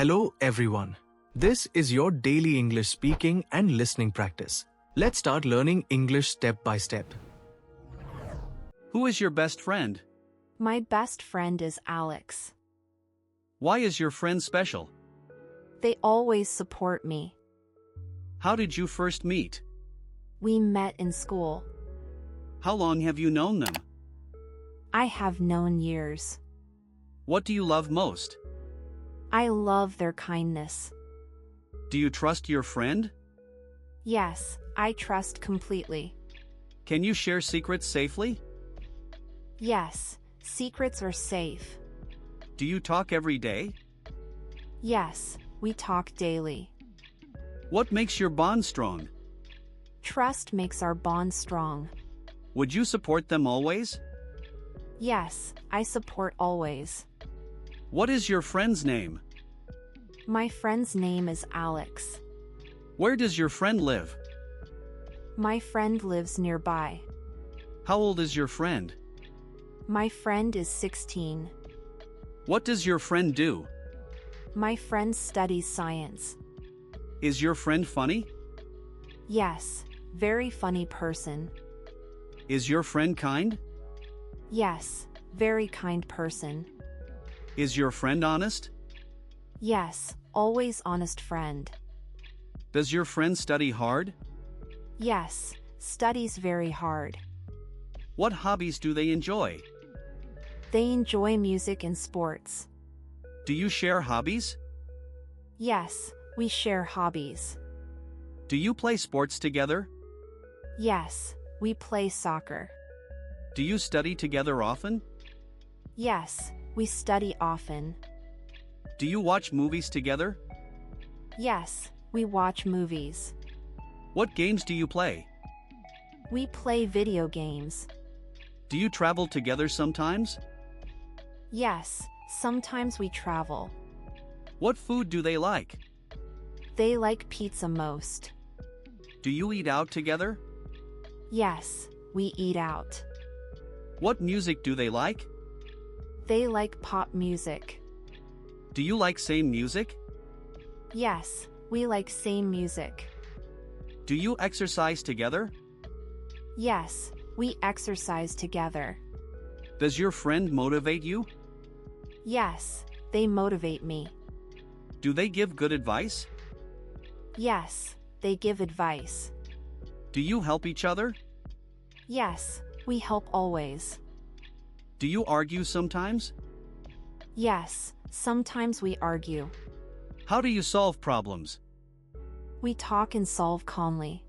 Hello everyone. This is your daily English speaking and listening practice. Let's start learning English step by step. Who is your best friend? My best friend is Alex. Why is your friend special? They always support me. How did you first meet? We met in school. How long have you known them? I have known years. What do you love most? I love their kindness. Do you trust your friend? Yes, I trust completely. Can you share secrets safely? Yes, secrets are safe. Do you talk every day? Yes, we talk daily. What makes your bond strong? Trust makes our bond strong. Would you support them always? Yes, I support always. What is your friend's name? My friend's name is Alex. Where does your friend live? My friend lives nearby. How old is your friend? My friend is 16. What does your friend do? My friend studies science. Is your friend funny? Yes, very funny person. Is your friend kind? Yes, very kind person. Is your friend honest? Yes, always honest friend. Does your friend study hard? Yes, studies very hard. What hobbies do they enjoy? They enjoy music and sports. Do you share hobbies? Yes, we share hobbies. Do you play sports together? Yes, we play soccer. Do you study together often? Yes, we study often. Do you watch movies together? Yes, we watch movies. What games do you play? We play video games. Do you travel together sometimes? Yes, sometimes we travel. What food do they like? They like pizza most. Do you eat out together? Yes, we eat out. What music do they like? They like pop music. Do you like same music? Yes, we like same music. Do you exercise together? Yes, we exercise together. Does your friend motivate you? Yes, they motivate me. Do they give good advice? Yes, they give advice. Do you help each other? Yes, we help always. Do you argue sometimes? Yes, sometimes we argue. How do you solve problems? We talk and solve calmly.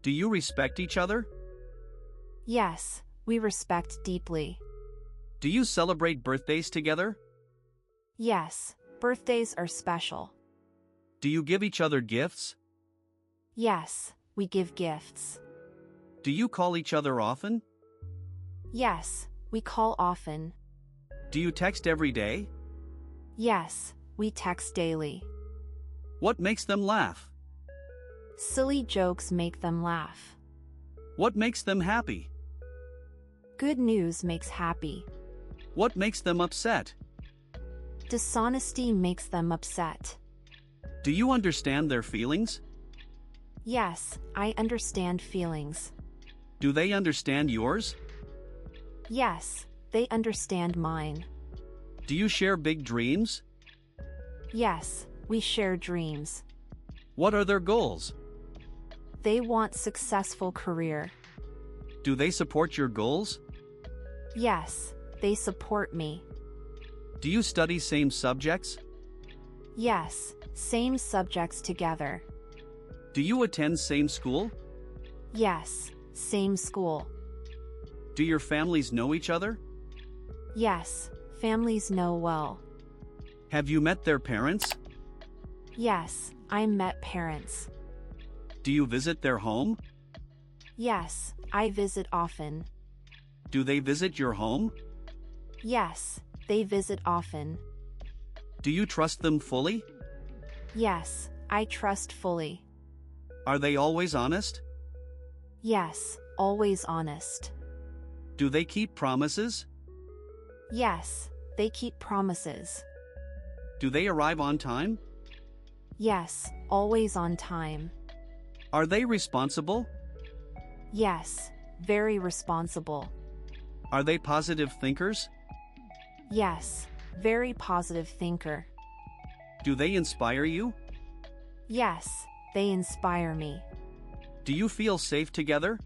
Do you respect each other? Yes, we respect deeply. Do you celebrate birthdays together? Yes, birthdays are special. Do you give each other gifts? Yes, we give gifts. Do you call each other often? Yes, we call often. Do you text every day? Yes, we text daily. What makes them laugh? Silly jokes make them laugh. What makes them happy? Good news makes happy. What makes them upset? Dishonesty makes them upset. Do you understand their feelings? Yes, I understand feelings. Do they understand yours? Yes, they understand mine. Do you share big dreams? Yes, we share dreams. What are their goals? They want successful career. Do they support your goals? Yes, they support me. Do you study same subjects? Yes, same subjects together. Do you attend same school? Yes, same school. Do your families know each other? Yes, families know well. Have you met their parents? Yes, I met parents. Do you visit their home? Yes, I visit often. Do they visit your home? Yes, they visit often. Do you trust them fully? Yes, I trust fully. Are they always honest? Yes, always honest. Do they keep promises? Yes, they keep promises. Do they arrive on time? Yes, always on time. Are they responsible? Yes, very responsible. Are they positive thinkers? Yes, very positive thinker. Do they inspire you? Yes, they inspire me. Do you feel safe together?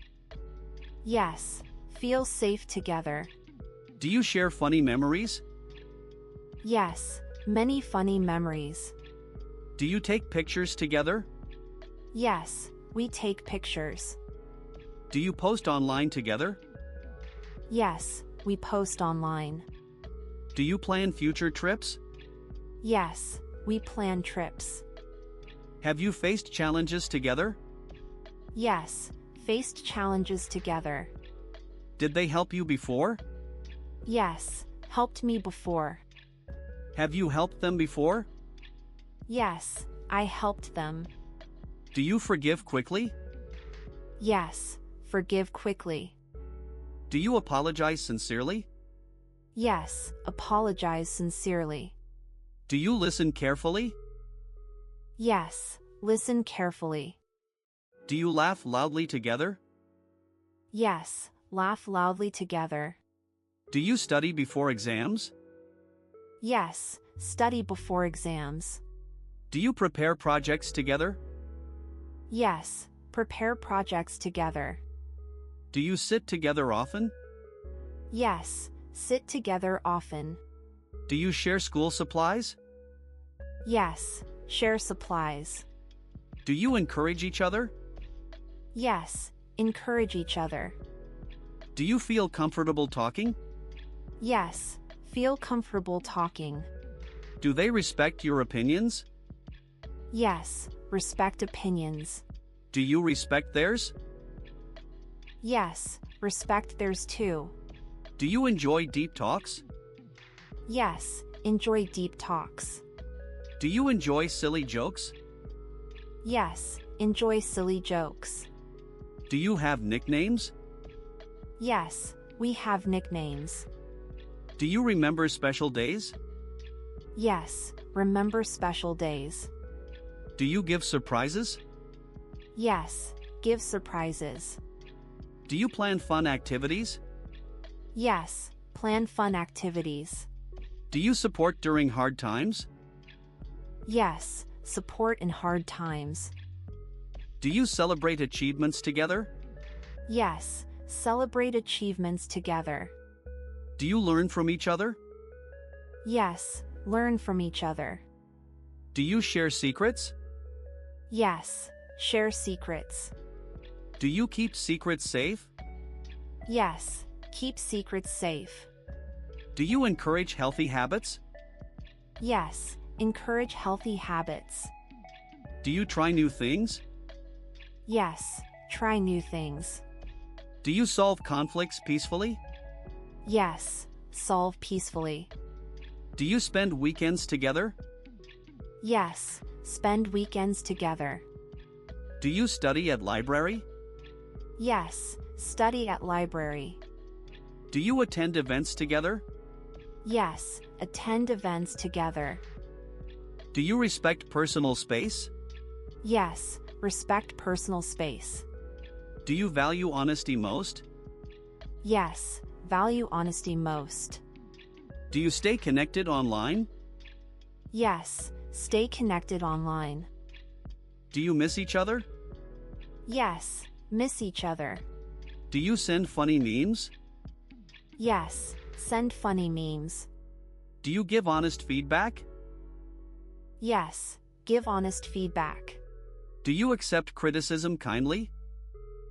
Yes, feel safe together. Do you share funny memories? Yes, many funny memories. Do you take pictures together? Yes, we take pictures. Do you post online together? Yes, we post online. Do you plan future trips? Yes, we plan trips. Have you faced challenges together? Yes, faced challenges together. Did they help you before? Yes, helped me before. Have you helped them before? Yes, I helped them. Do you forgive quickly? Yes, forgive quickly. Do you apologize sincerely? Yes, apologize sincerely. Do you listen carefully? Yes, listen carefully. Do you laugh loudly together? Yes, laugh loudly together. Do you study before exams? Yes, study before exams. Do you prepare projects together? Yes, prepare projects together. Do you sit together often? Yes, sit together often. Do you share school supplies? Yes, share supplies. Do you encourage each other? Yes, encourage each other. Do you feel comfortable talking? Yes, feel comfortable talking. Do they respect your opinions? Yes, respect opinions. Do you respect theirs? Yes, respect theirs too. Do you enjoy deep talks? Yes, enjoy deep talks. Do you enjoy silly jokes? Yes, enjoy silly jokes. Do you have nicknames? Yes, we have nicknames. Do you remember special days? Yes, remember special days. Do you give surprises? Yes, give surprises. Do you plan fun activities? Yes, plan fun activities. Do you support during hard times? Yes, support in hard times. Do you celebrate achievements together? Yes, celebrate achievements together. Do you learn from each other? Yes, learn from each other. Do you share secrets? Yes, share secrets. Do you keep secrets safe? Yes, keep secrets safe. Do you encourage healthy habits? Yes, encourage healthy habits. Do you try new things? Yes, try new things. Do you solve conflicts peacefully? Yes, solve peacefully. Do you spend weekends together? Yes, spend weekends together. Do you study at library? Yes, study at library. Do you attend events together? Yes, attend events together. Do you respect personal space? Yes, respect personal space. Do you value honesty most? Yes, value honesty most. Do you stay connected online? Yes, stay connected online. Do you miss each other? Yes, miss each other. Do you send funny memes? Yes, send funny memes. Do you give honest feedback? Yes, give honest feedback. Do you accept criticism kindly?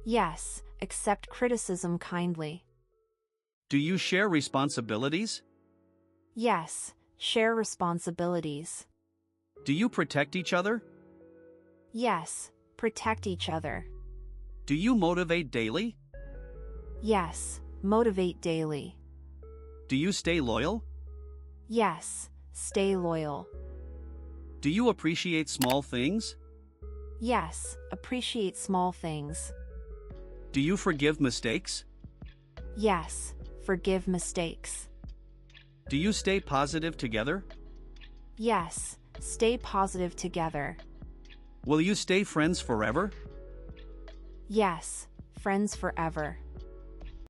Yes, accept criticism kindly. Do you share responsibilities? Yes, share responsibilities. Do you protect each other? Yes, protect each other. Do you motivate daily? Yes, motivate daily. Do you stay loyal? Yes, stay loyal. Do you appreciate small things? Yes, appreciate small things. Do you forgive mistakes? Yes, forgive mistakes. Do you stay positive together? Yes, stay positive together. Will you stay friends forever? Yes, friends forever.